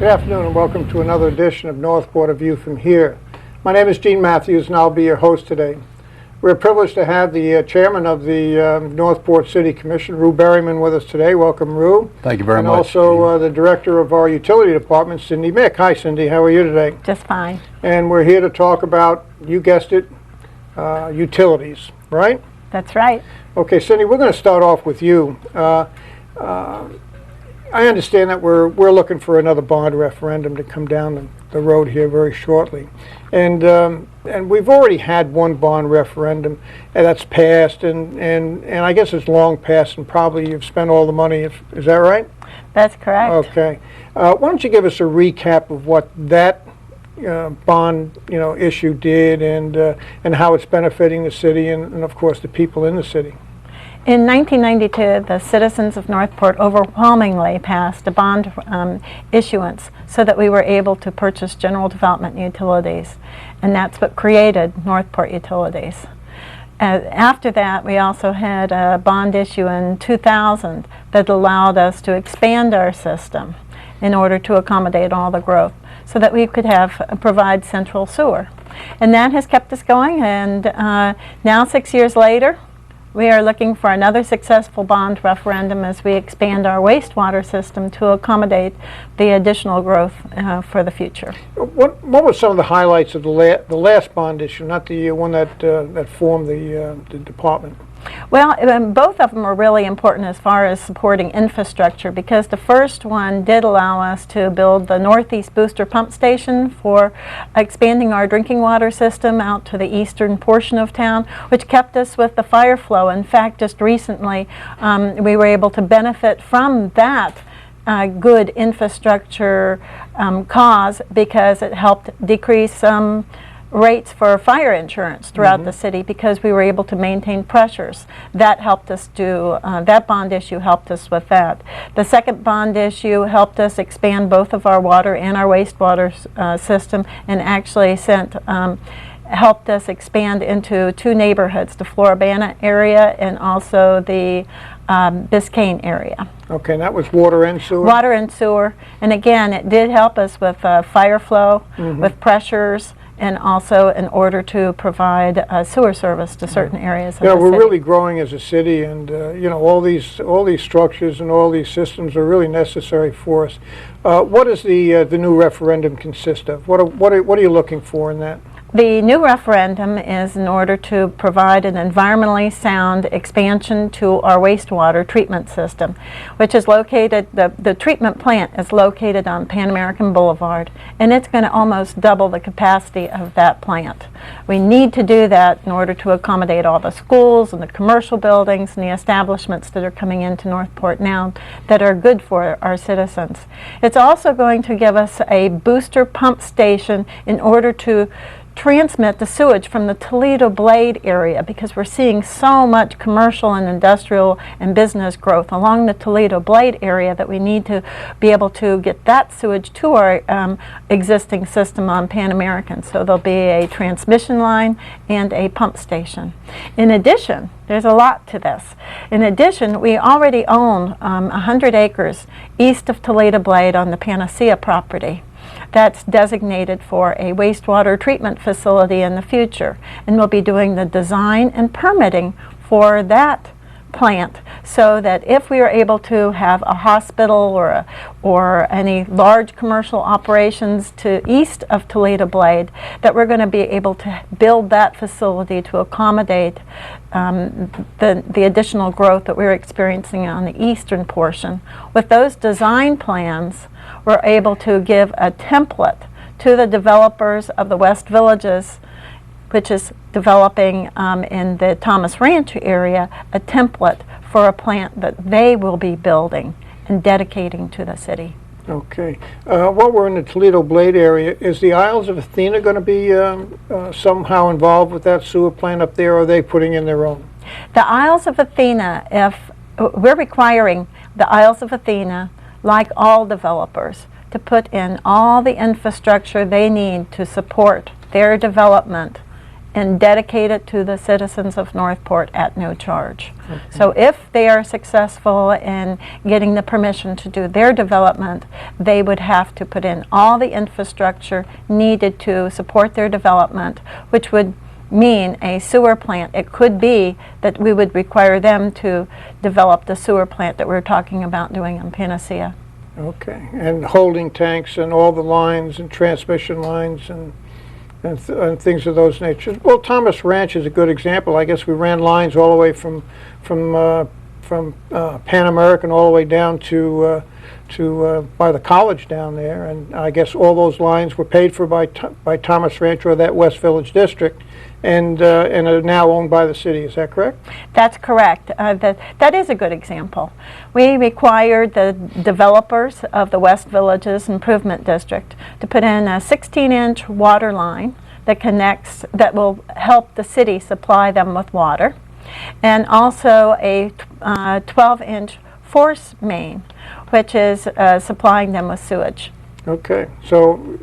Good afternoon and welcome to another edition of Northport, A View from Here. My name is Gene Matthews and I'll be your host today. We're privileged to have the chairman of the Northport City Commission, Berryman, with us today. Welcome, Rue. Thank you very much. And also the director of our utility department, Cindi, Mick. Hi, Cindi. How are you today? Just fine. And we're here to talk about, you guessed it, utilities, right? That's right. Okay, Cindi, we're going to start off with you. I understand that we're looking for another bond referendum to come down the road here very shortly, and we've already had one bond referendum that's passed, and I guess it's long past, and probably you've spent all the money. Is that right? That's correct. Okay. Why don't you give us a recap of what that bond issue did, and how it's benefiting the city and of course the people in the city. In 1992, the citizens of Northport overwhelmingly passed a bond issuance so that we were able to purchase general development utilities, and that's what created Northport Utilities. After that, we also had a bond issue in 2000 that allowed us to expand our system in order to accommodate all the growth so that we could provide central sewer. And that has kept us going, and now 6 years later, we are looking for another successful bond referendum as we expand our wastewater system to accommodate the additional growth for the future. What were some of the highlights of the last bond issue, not the one that formed the department? Well, both of them are really important as far as supporting infrastructure, because the first one did allow us to build the Northeast Booster Pump Station for expanding our drinking water system out to the eastern portion of town, which kept us with the fire flow. In fact, just recently we were able to benefit from that good infrastructure cause, because it helped decrease some rates for fire insurance throughout the city, because we were able to maintain pressures. That helped us do, that bond issue helped us with that. The second bond issue helped us expand both of our water and our wastewater system, and actually helped us expand into two neighborhoods, the Floribama area and also the Biscayne area. Okay, and that was water and sewer? Water and sewer. And again, it did help us with fire flow, with pressures, and also in order to provide sewer service to certain areas of the city. We're really growing as a city, and all these structures and all these systems are really necessary for us. What does the new referendum consist of? What are you looking for in that? The new referendum is in order to provide an environmentally sound expansion to our wastewater treatment system, which is located, the treatment plant is located on Pan American Boulevard, and it's going to almost double the capacity of that plant. We need to do that in order to accommodate all the schools and the commercial buildings and the establishments that are coming into Northport now that are good for our citizens. It's also going to give us a booster pump station in order to transmit the sewage from the Toledo Blade area, because we're seeing so much commercial and industrial and business growth along the Toledo Blade area that we need to be able to get that sewage to our existing system on Pan American. So there'll be a transmission line and a pump station. In addition, there's a lot to this. In addition, we already own 100 acres east of Toledo Blade on the Panacea property that's designated for a wastewater treatment facility in the future, and we'll be doing the design and permitting for that plant, so that if we are able to have a hospital or any large commercial operations to east of Toledo Blade, that we're going to be able to build that facility to accommodate the additional growth that we're experiencing on the eastern portion. With those design plans, we're able to give a template to the developers of the West Villages, which is developing in the Thomas Ranch area, a template for a plant that they will be building and dedicating to the city. Okay. While we're in the Toledo Blade area, is the Isles of Athena going to be somehow involved with that sewer plant up there, or are they putting in their own? The Isles of Athena, if we're requiring the Isles of Athena, like all developers, to put in all the infrastructure they need to support their development and dedicate it to the citizens of Northport at no charge. So if they are successful in getting the permission to do their development, they would have to put in all the infrastructure needed to support their development, which would mean a sewer plant. It could be that we would require them to develop the sewer plant that we're talking about doing in Panacea. Okay, and holding tanks and all the lines and transmission lines and things of those natures. Well, Thomas Ranch is a good example. I guess we ran lines all the way from Pan American all the way down to by the college down there, and I guess all those lines were paid for by Thomas Ranch or that West Village district, and are now owned by the city. Is that correct? That's correct. That is a good example. We required the developers of the West Villages Improvement District to put in a 16-inch water line that will help the city supply them with water, and also a 12-inch force main, which is supplying them with sewage. Okay, so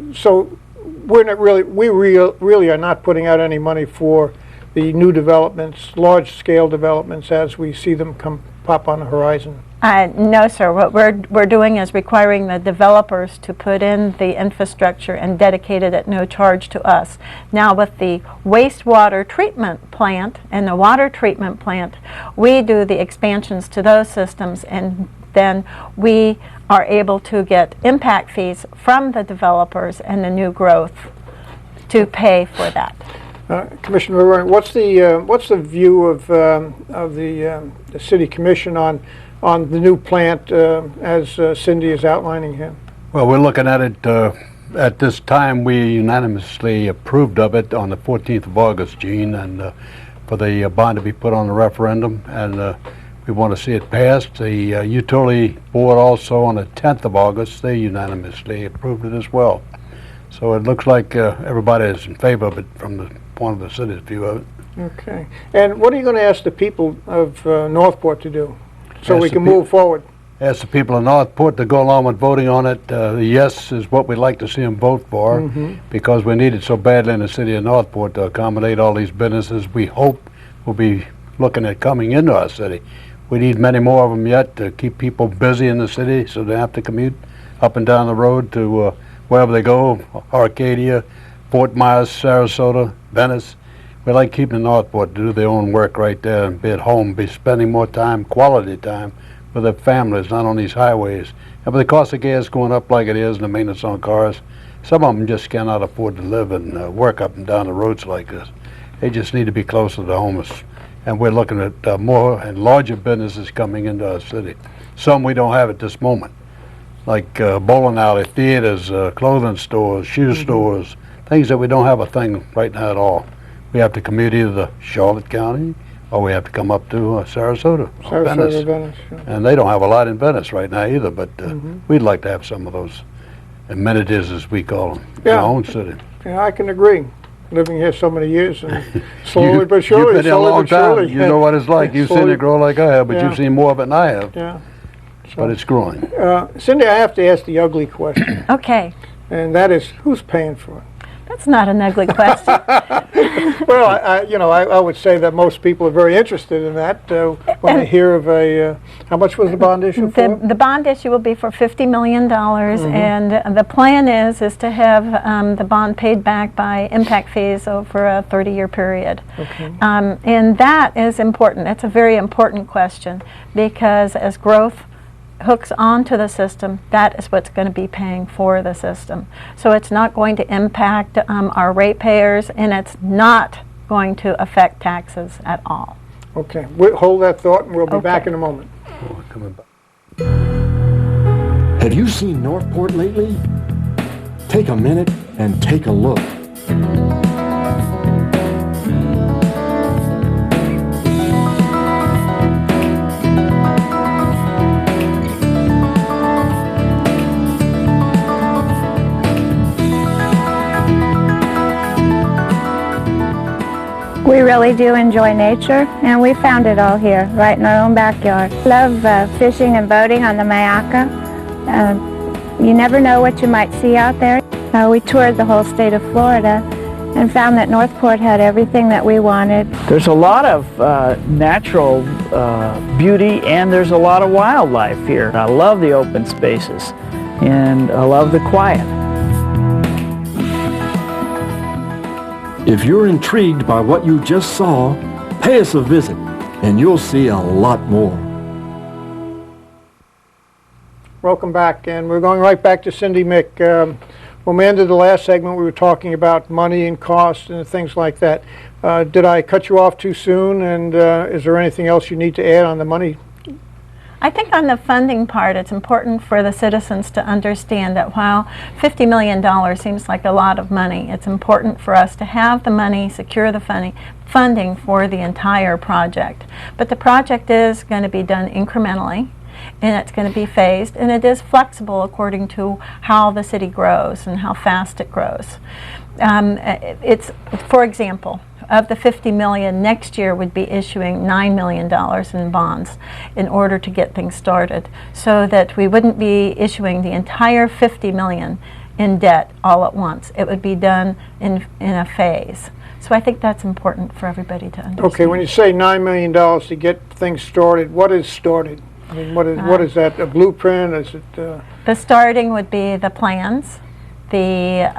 we really are not putting out any money for the new developments, large-scale developments, as we see them pop on the horizon. No, sir. What we're doing is requiring the developers to put in the infrastructure and dedicate it at no charge to us. Now, with the wastewater treatment plant and the water treatment plant, we do the expansions to those systems, and then we are able to get impact fees from the developers and the new growth to pay for that. Commissioner Berryman, what's the view of the City Commission on the new plant as Cindi is outlining here? Well, we're looking at it at this time. We unanimously approved of it on the 14th of August, Gene, and for the bond to be put on the referendum, and we want to see it passed. The utility board also on the 10th of August, they unanimously approved it as well. So it looks like everybody is in favor of it from the point of the city's view of it. Okay. And what are you going to ask the people of Northport to do so we can move forward? Ask the people of Northport to go along with voting on it. Yes is what we'd like to see them vote for, because we need it so badly in the city of Northport to accommodate all these businesses we hope will be looking at coming into our city. We need many more of them yet to keep people busy in the city so they have to commute up and down the road to wherever they go, Arcadia, Fort Myers, Sarasota, Venice. We like keeping Northport to do their own work right there and be at home, be spending more time, quality time, with their families, not on these highways. And with the cost of gas going up like it is and the maintenance on cars, some of them just cannot afford to live and work up and down the roads like this. They just need to be closer to the homeless. And we're looking at more and larger businesses coming into our city. Some we don't have at this moment, like bowling alley, theaters, clothing stores, shoe stores, things that we don't have a thing right now at all. We have to commute either to Charlotte County or we have to come up to Sarasota or Venice. Venice, yeah. And they don't have a lot in Venice right now either, but we'd like to have some of those amenities, as we call them, in our own city. Yeah, I can agree. Living here so many years, and slowly but surely, you've been here a long time. You know what it's like. You've seen it grow like I have, but you've seen more of it than I have. Yeah. But it's growing. Cindi, I have to ask the ugly question. Okay. And that is, who's paying for it? That's not an ugly question. Well, I would say that most people are very interested in that when they hear of a, how much was the bond issue for? The bond issue will be for $50 million, and the plan is to have the bond paid back by impact fees over a 30-year period. Okay. And that is important. That's a very important question, because as growth hooks onto the system, that is what's going to be paying for the system. So it's not going to impact our ratepayers, and it's not going to affect taxes at all. Okay, we'll hold that thought, and we'll be back in a moment. Have you seen Northport lately? Take a minute and take a look. We really do enjoy nature, and we found it all here, right in our own backyard. Love fishing and boating on the Mayaca. You never know what you might see out there. We toured the whole state of Florida, and found that Northport had everything that we wanted. There's a lot of natural beauty, and there's a lot of wildlife here. I love the open spaces, and I love the quiet. If you're intrigued by what you just saw, pay us a visit, and you'll see a lot more. Welcome back, and we're going right back to Cindi, Mick. When we ended the last segment, we were talking about money and cost and things like that. Did I cut you off too soon, and is there anything else you need to add on the money? I think on the funding part, it's important for the citizens to understand that while $50 million seems like a lot of money, it's important for us to have the money, secure the funding for the entire project. But the project is going to be done incrementally, and it's going to be phased, and it is flexible according to how the city grows and how fast it grows. For example, of the $50 million, next year would be issuing $9 million in bonds in order to get things started, so that we wouldn't be issuing the entire $50 million in debt all at once. It would be done in a phase. So I think that's important for everybody to understand. Okay, when you say $9 million to get things started, what is started? I mean, what is that, a blueprint? Is it? The starting would be the plans, the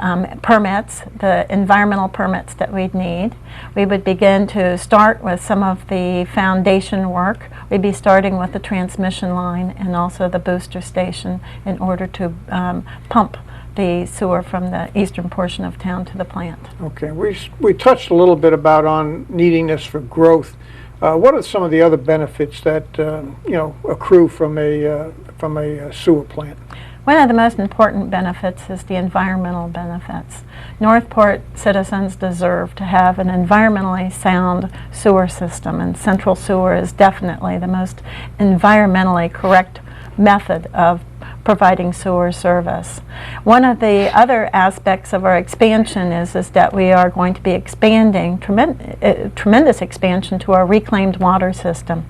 permits, the environmental permits that we'd need. We would begin to start with some of the foundation work. We'd be starting with the transmission line and also the booster station in order to pump the sewer from the eastern portion of town to the plant. Okay, we touched a little bit about on needing this for growth. What are some of the other benefits that accrue from a sewer plant? One of the most important benefits is the environmental benefits. Northport citizens deserve to have an environmentally sound sewer system, and central sewer is definitely the most environmentally correct method of providing sewer service. One of the other aspects of our expansion is that we are going to be expanding, tremendous expansion to our reclaimed water system.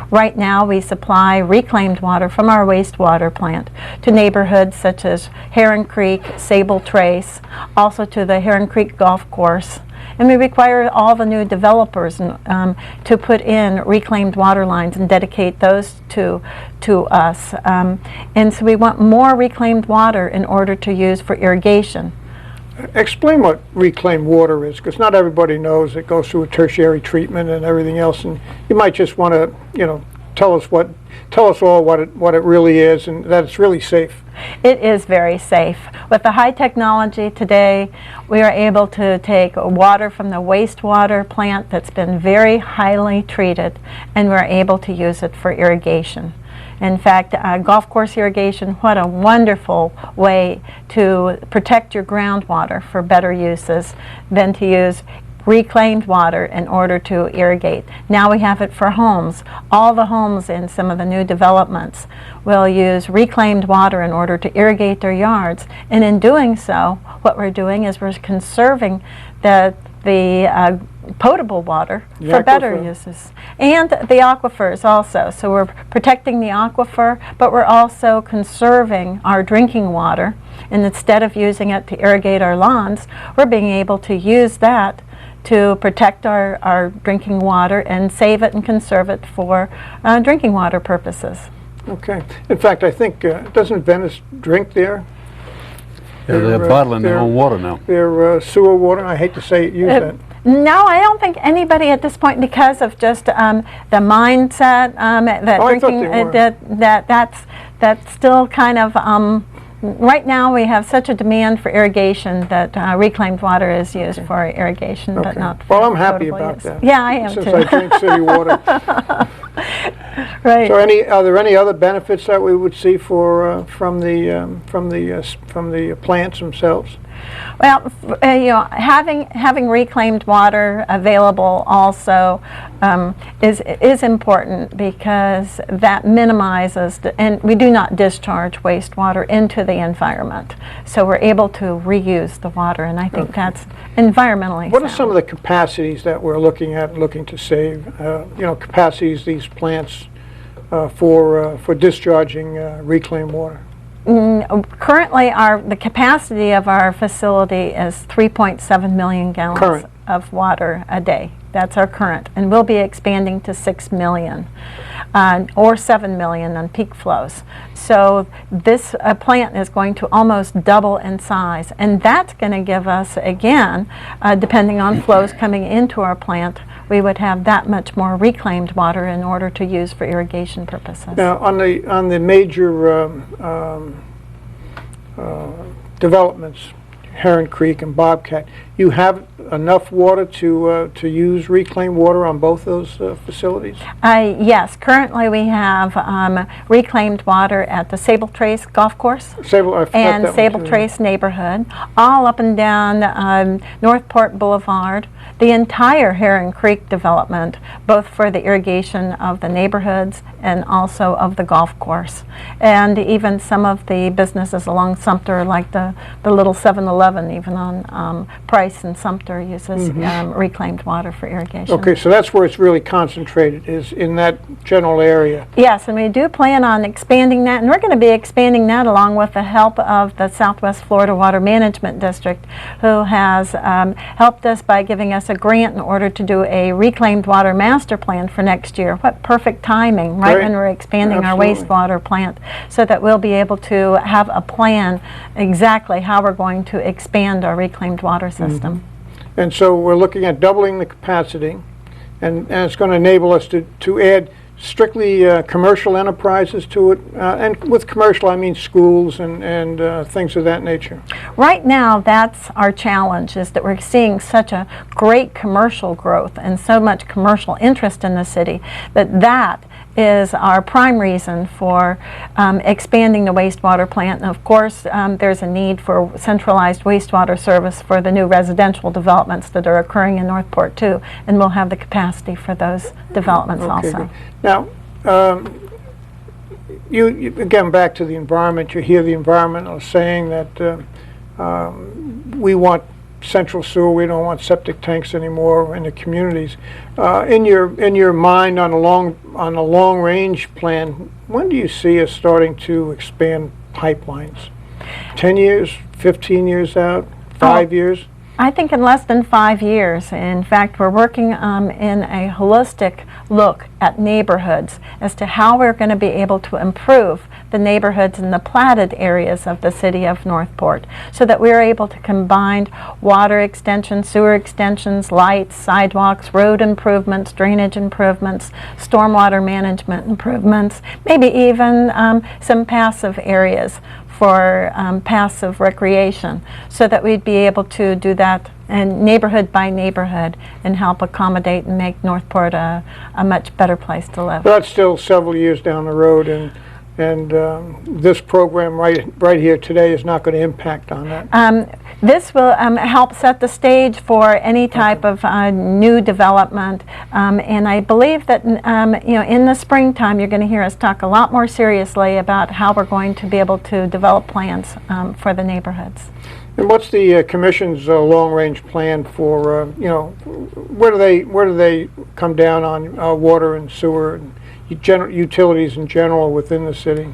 Right now we supply reclaimed water from our wastewater plant to neighborhoods such as Heron Creek, Sable Trace, also to the Heron Creek Golf Course. And we require all the new developers to put in reclaimed water lines and dedicate those to us. And so we want more reclaimed water in order to use for irrigation. Explain what reclaimed water is, because not everybody knows it goes through a tertiary treatment and everything else. And you might just want to, tell us all what it really is, and that it's really safe. It is very safe. With the high technology today, we are able to take water from the wastewater plant that's been very highly treated, and we're able to use it for irrigation. In fact, golf course irrigation, what a wonderful way to protect your groundwater for better uses than to use reclaimed water in order to irrigate. Now we have it for homes. All the homes in some of the new developments will use reclaimed water in order to irrigate their yards. And in doing so, what we're doing is we're conserving the potable water for better uses. And the aquifers also. So we're protecting the aquifer, but we're also conserving our drinking water. And instead of using it to irrigate our lawns, we're being able to use that to protect our drinking water and save it and conserve it for drinking water purposes. Okay. In fact, I think, doesn't Venice drink there? Yeah, they're bottling their own water now. Their sewer water, I hate to say it, use that. No, I don't think anybody at this point, because of just the mindset that drinking, that's still kind of, right now we have such a demand for irrigation that reclaimed water is used for irrigation, but not for Well, I'm happy potable about use. that. Yeah, I am since too. I drink city water. Right. So, are there any other benefits that we would see from the plants themselves? Well, having reclaimed water available also is important, because that minimizes and we do not discharge wastewater into the environment. So we're able to reuse the water, and I think that's environmentally What are sound. some of the capacities that we're looking to save? Capacities these plants for discharging reclaimed water. Currently, the capacity of our facility is 3.7 million gallons Current. of water a day. That's our current, and we'll be expanding to 6 million or 7 million on peak flows. So this plant is going to almost double in size, and that's going to give us, again, depending on flows coming into our plant, we would have that much more reclaimed water in order to use for irrigation purposes. Now, on the major developments, Heron Creek and Bobcat, you have enough water to use reclaimed water on both those facilities? Yes, currently we have reclaimed water at the Sable Trace Golf Course and Sable Trace neighborhood, all up and down Northport Boulevard, the entire Heron Creek development, both for the irrigation of the neighborhoods and also of the golf course. And even some of the businesses along Sumter, like the little 7-Eleven, even on Price and Sumter, uses reclaimed water for irrigation. Okay, so that's where it's really concentrated, is in that general area. Yes, and we do plan on expanding that, and we're going to be expanding that along with the help of the Southwest Florida Water Management District, who has helped us by giving us a grant in order to do a reclaimed water master plan for next year. What perfect timing, right? Great. When we're expanding Absolutely. our wastewater plant, so that we'll be able to have a plan exactly how we're going to expand our reclaimed water system. And so we're looking at doubling the capacity, and it's going to enable us to add strictly commercial enterprises to it. And with commercial, I mean schools and things of that nature. Right now, that's our challenge, is that we're seeing such a great commercial growth and so much commercial interest in the city that is our prime reason for expanding the wastewater plant. And of course, there's a need for centralized wastewater service for the new residential developments that are occurring in Northport too, and we'll have the capacity for those developments also. Good. Now, you again, back to the environment, you hear the environmentalists saying that we want central sewer, we don't want septic tanks anymore in the communities. In your mind, on a long range plan, when do you see us starting to expand pipelines? 10 years, 15 years out, 5 years? I think in less than 5 years. In fact, we're working in a holistic look at neighborhoods as to how we're going to be able to improve the neighborhoods in the platted areas of the city of Northport, so that we're able to combine water extensions, sewer extensions, lights, sidewalks, road improvements, drainage improvements, stormwater management improvements, maybe even some passive areas for passive recreation, so that we'd be able to do that and neighborhood by neighborhood and help accommodate and make Northport a much better place to live. But that's still several years down the road, and this program right here today is not going to impact on that. This will help set the stage for any type of new development, and I believe that in the springtime you're going to hear us talk a lot more seriously about how we're going to be able to develop plans for the neighborhoods. And what's the Commission's long-range plan for, where do they come down on water and sewer and utilities in general within the city?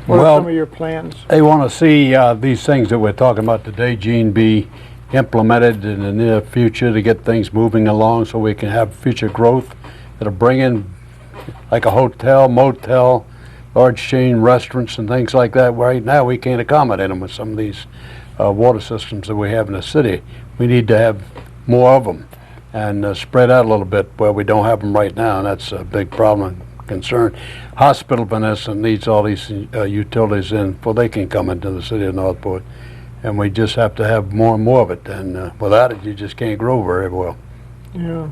What are some of your plans? They want to see these things that we're talking about today, Gene, be implemented in the near future to get things moving along, so we can have future growth that'll bring in like a hotel, motel, large chain restaurants and things like that. Right now we can't accommodate them with some of these water systems that we have in the city. We need to have more of them and spread out a little bit where we don't have them right now, and that's a big problem and concern. Hospital Vanessa needs all these utilities in before they can come into the city of Northport, and we just have to have more and more of it, and without it you just can't grow very well. Yeah.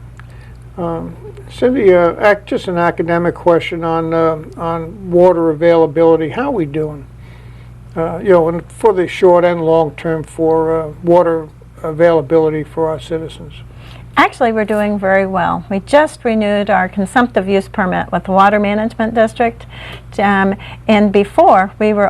Cindi, just an academic question on water availability. How are we doing? And for the short and long term for water availability for our citizens. Actually, we're doing very well. We just renewed our consumptive use permit with the Water Management District. And before, we were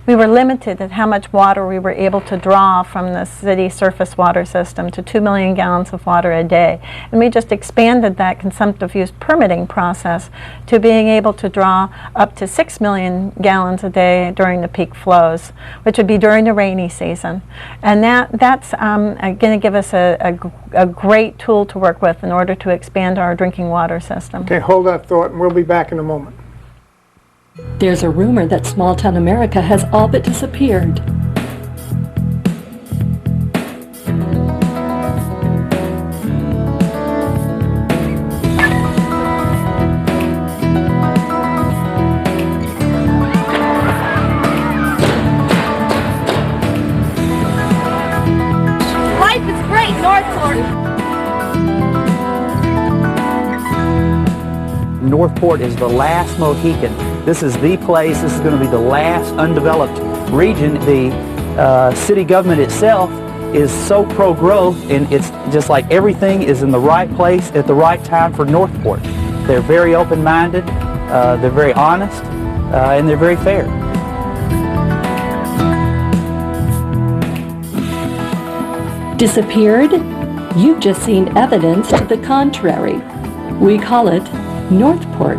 limited at how much water we were able to draw from the city surface water system to 2 million gallons of water a day. And we just expanded that consumptive use permitting process to being able to draw up to 6 million gallons a day during the peak flows, which would be during the rainy season. And that's going to give us a great tool to work with in order to expand our drinking water system. Okay, hold that thought, and we'll be back in a moment. There's a rumor that small-town America has all but disappeared. Life is great, Northport. Northport is the last Mohican. This is the place. This is going to be the last undeveloped region. The city government itself is so pro-growth, and it's just like everything is in the right place at the right time for Northport. They're very open-minded, they're very honest, and they're very fair. Disappeared? You've just seen evidence to the contrary. We call it Northport.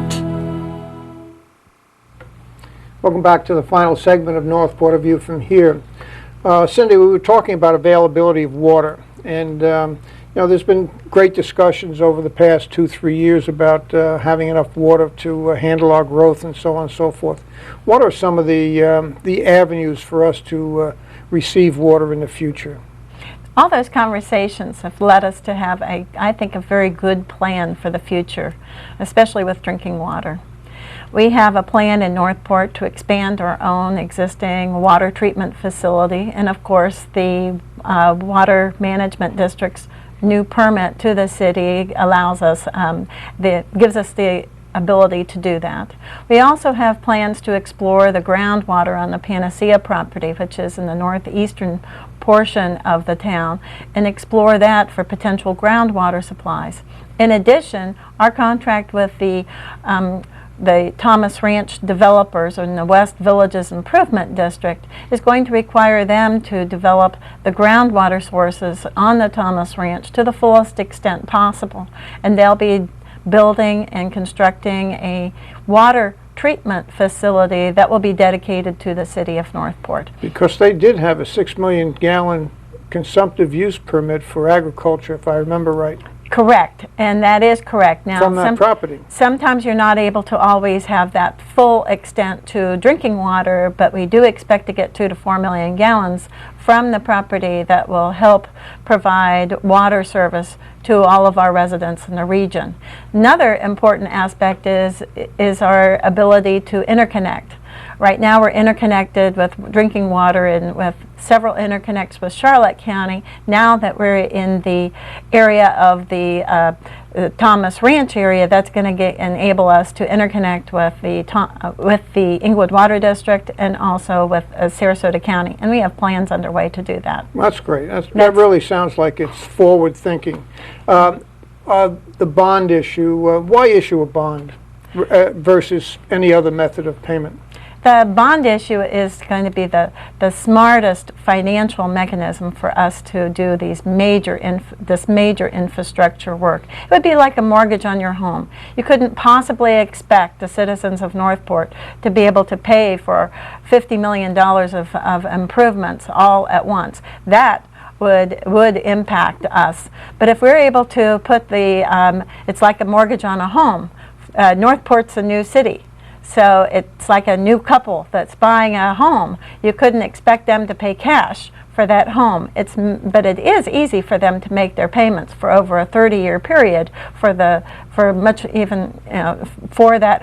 Welcome back to the final segment of Northport, a view from here. Cindi, we were talking about availability of water, and there's been great discussions over the past 2-3 years about having enough water to handle our growth and so on and so forth. What are some of the avenues for us to receive water in the future? All those conversations have led us to have, I think, a very good plan for the future, especially with drinking water. We have a plan in Northport to expand our own existing water treatment facility, and of course the Water Management District's new permit to the city allows us, gives us the ability to do that. We also have plans to explore the groundwater on the Panacea property, which is in the northeastern portion of the town, and explore that for potential groundwater supplies. In addition, our contract with the Thomas Ranch developers in the West Villages Improvement District is going to require them to develop the groundwater sources on the Thomas Ranch to the fullest extent possible. And they'll be building and constructing a water treatment facility that will be dedicated to the city of Northport. Because they did have a 6 million gallon consumptive use permit for agriculture, if I remember right. Correct, and that is correct. Now, From that property. Sometimes you're not able to always have that full extent to drinking water, but we do expect to get 2 to 4 million gallons from the property that will help provide water service to all of our residents in the region. Another important aspect is our ability to interconnect. Right now we're interconnected with drinking water and with several interconnects with Charlotte County. Now that we're in the area of the Thomas Ranch area, that's going to enable us to interconnect with the Inglewood Water District and also with Sarasota County. And we have plans underway to do that. That's great. That really sounds like it's forward thinking. The bond issue, why issue a bond versus any other method of payment? The bond issue is going to be the smartest financial mechanism for us to do this major infrastructure work. It would be like a mortgage on your home. You couldn't possibly expect the citizens of Northport to be able to pay for $50 million of improvements all at once. That would impact us. But if we're able to put it's like a mortgage on a home. Northport's a new city. So it's like a new couple that's buying a home. You couldn't expect them to pay cash for that home. But it is easy for them to make their payments for over a 30-year period for that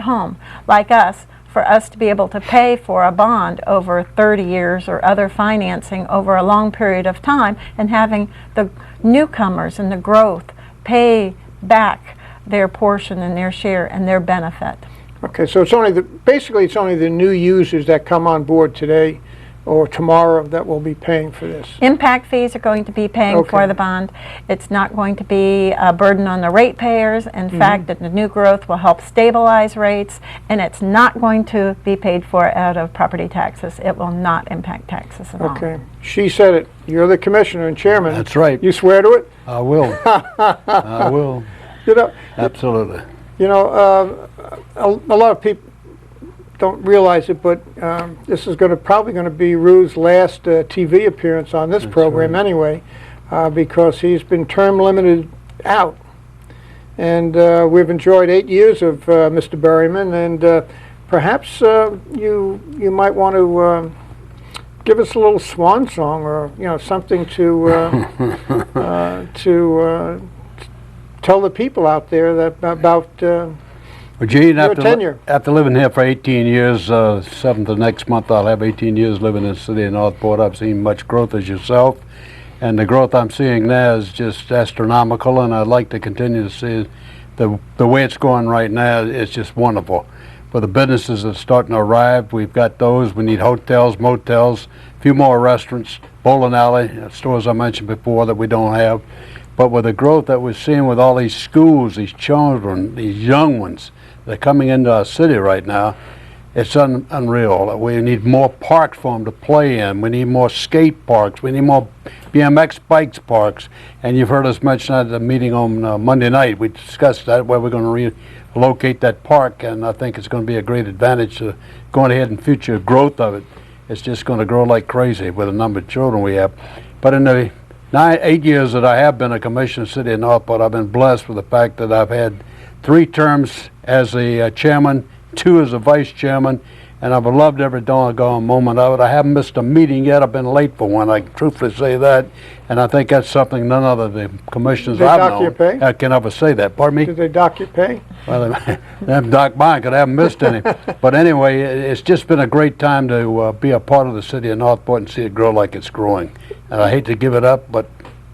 home. Like us, for us to be able to pay for a bond over 30 years or other financing over a long period of time, and having the newcomers and the growth pay back their portion and their share and their benefit. Okay, so basically it's only the new users that come on board today or tomorrow that will be paying for this? Impact fees are going to be paying for Okay. the bond. It's not going to be a burden on the ratepayers. In fact, that the new growth will help stabilize rates, and it's not going to be paid for out of property taxes. It will not impact taxes at all. Okay. She said it. You're the commissioner and chairman. That's right. You swear to it? I will. I will. You know, Absolutely. you know, a lot of people don't realize it, but this is probably going to be Rue's last TV appearance on this program anyway, because he's been term limited out. And we've enjoyed 8 years of Mr. Berryman, and perhaps you might want to give us a little swan song, or something to tell the people out there that about. Well, Gene, Your tenure. after living here for 18 years, 7th of next month, I'll have 18 years living in the city of Northport. I've seen much growth as yourself, and the growth I'm seeing now is just astronomical, and I'd like to continue to see the way it's going right now. It's just wonderful. For the businesses that are starting to arrive, we've got those. We need hotels, motels, a few more restaurants, bowling alley, stores I mentioned before that we don't have. But with the growth that we're seeing with all these schools, these children, these young ones, they're coming into our city right now, it's unreal. We need more parks for them to play in. We need more skate parks. We need more BMX bikes parks. And you've heard us mention that at the meeting on Monday night. We discussed that, where we're going to relocate that park, and I think it's going to be a great advantage to going ahead and future growth of it. It's just going to grow like crazy with the number of children we have. But in the 8 years that I have been a commissioner of the city of Northport, I've been blessed with the fact that I've had 3 terms as a chairman, 2 as a vice chairman, and I've loved every doggone moment of it. I haven't missed a meeting yet. I've been late for one. I can truthfully say that, and I think that's something none other the commissioners Did they I've dock your known pay? can ever say that. Pardon me? Did they dock your pay? Well, they haven't docked mine because I haven't missed any. But anyway, it's just been a great time to be a part of the city of Northport and see it grow like it's growing. And I hate to give it up, but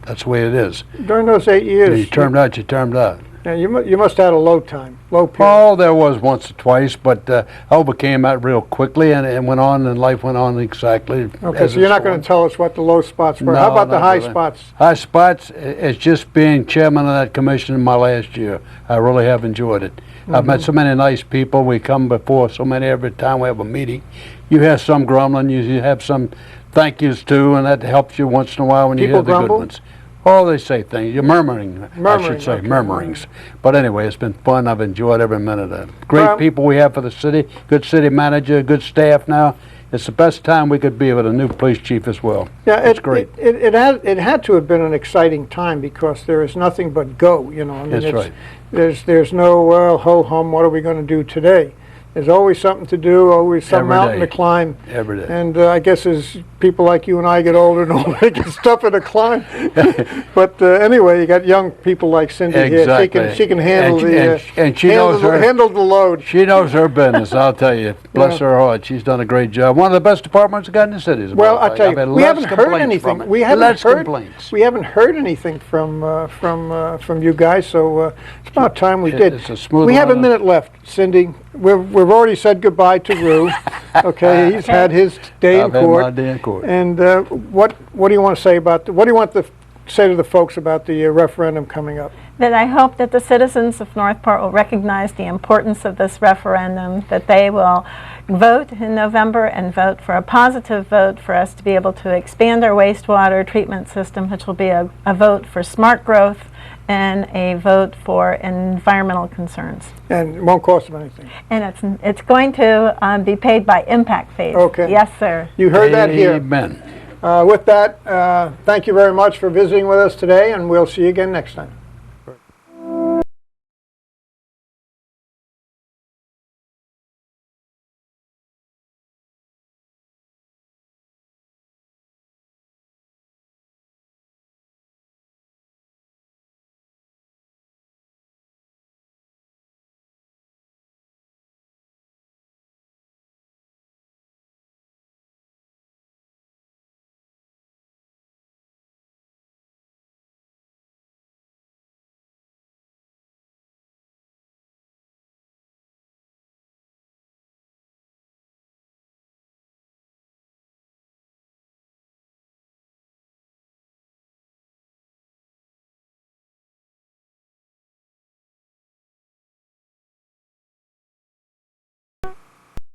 that's the way it is. During those 8 years, You termed out, you termed out. yeah, you must have had a low time, low period. Oh, there was once or twice, but I overcame that real quickly, and went on, and life went on exactly. Okay, as so you're not it's going to tell us what the low spots were. No, How about the not high really. spots? High spots, it's just being chairman of that commission in my last year. I really have enjoyed it. I've met so many nice people. We come before so many every time we have a meeting. You have some grumbling, you have some thank yous too, and that helps you once in a while when you People hear the grumble? good ones. Oh, they say things. You're murmuring, I Murmuring, should say, okay. murmurings. But anyway, it's been fun. I've enjoyed every minute of it. Great Well- people we have for the city, good city manager, good staff now. It's the best time we could be with a new police chief as well. Yeah, it's great. It had to have been an exciting time, because there is nothing but go. I mean, That's right. There's no ho hum. What are we going to do today? There's always something to do, always some Every mountain day. to climb. Every day. And I guess as people like you and I get older and older, they get stuff to climb. But anyway, you got young people like Cindi here. Exactly. She can handle And she knows her. handle the load. She knows her business, I'll tell you. Bless her heart, she's done a great job. One of the best departments we've got in the city. as a Well, matter of I tell fact. I've you, had we less haven't heard complaints anything. from it. We haven't Less heard. complaints. We haven't heard anything from you guys. So it's about time we did. It's a smooth We have a run. minute left, Cindi. We've already said goodbye to Rue. Okay, he's had his day in I've had court. my day in court. And what do you want to say about what do you want to say to the folks about the referendum coming up? That I hope that the citizens of Northport will recognize the importance of this referendum, that they will vote in November and vote for a positive vote for us to be able to expand our wastewater treatment system, which will be a vote for smart growth and a vote for environmental concerns. And it won't cost them anything. And it's going to be paid by impact fees. Okay. Yes, sir. You heard that here. Amen. With that, thank you very much for visiting with us today, and we'll see you again next time.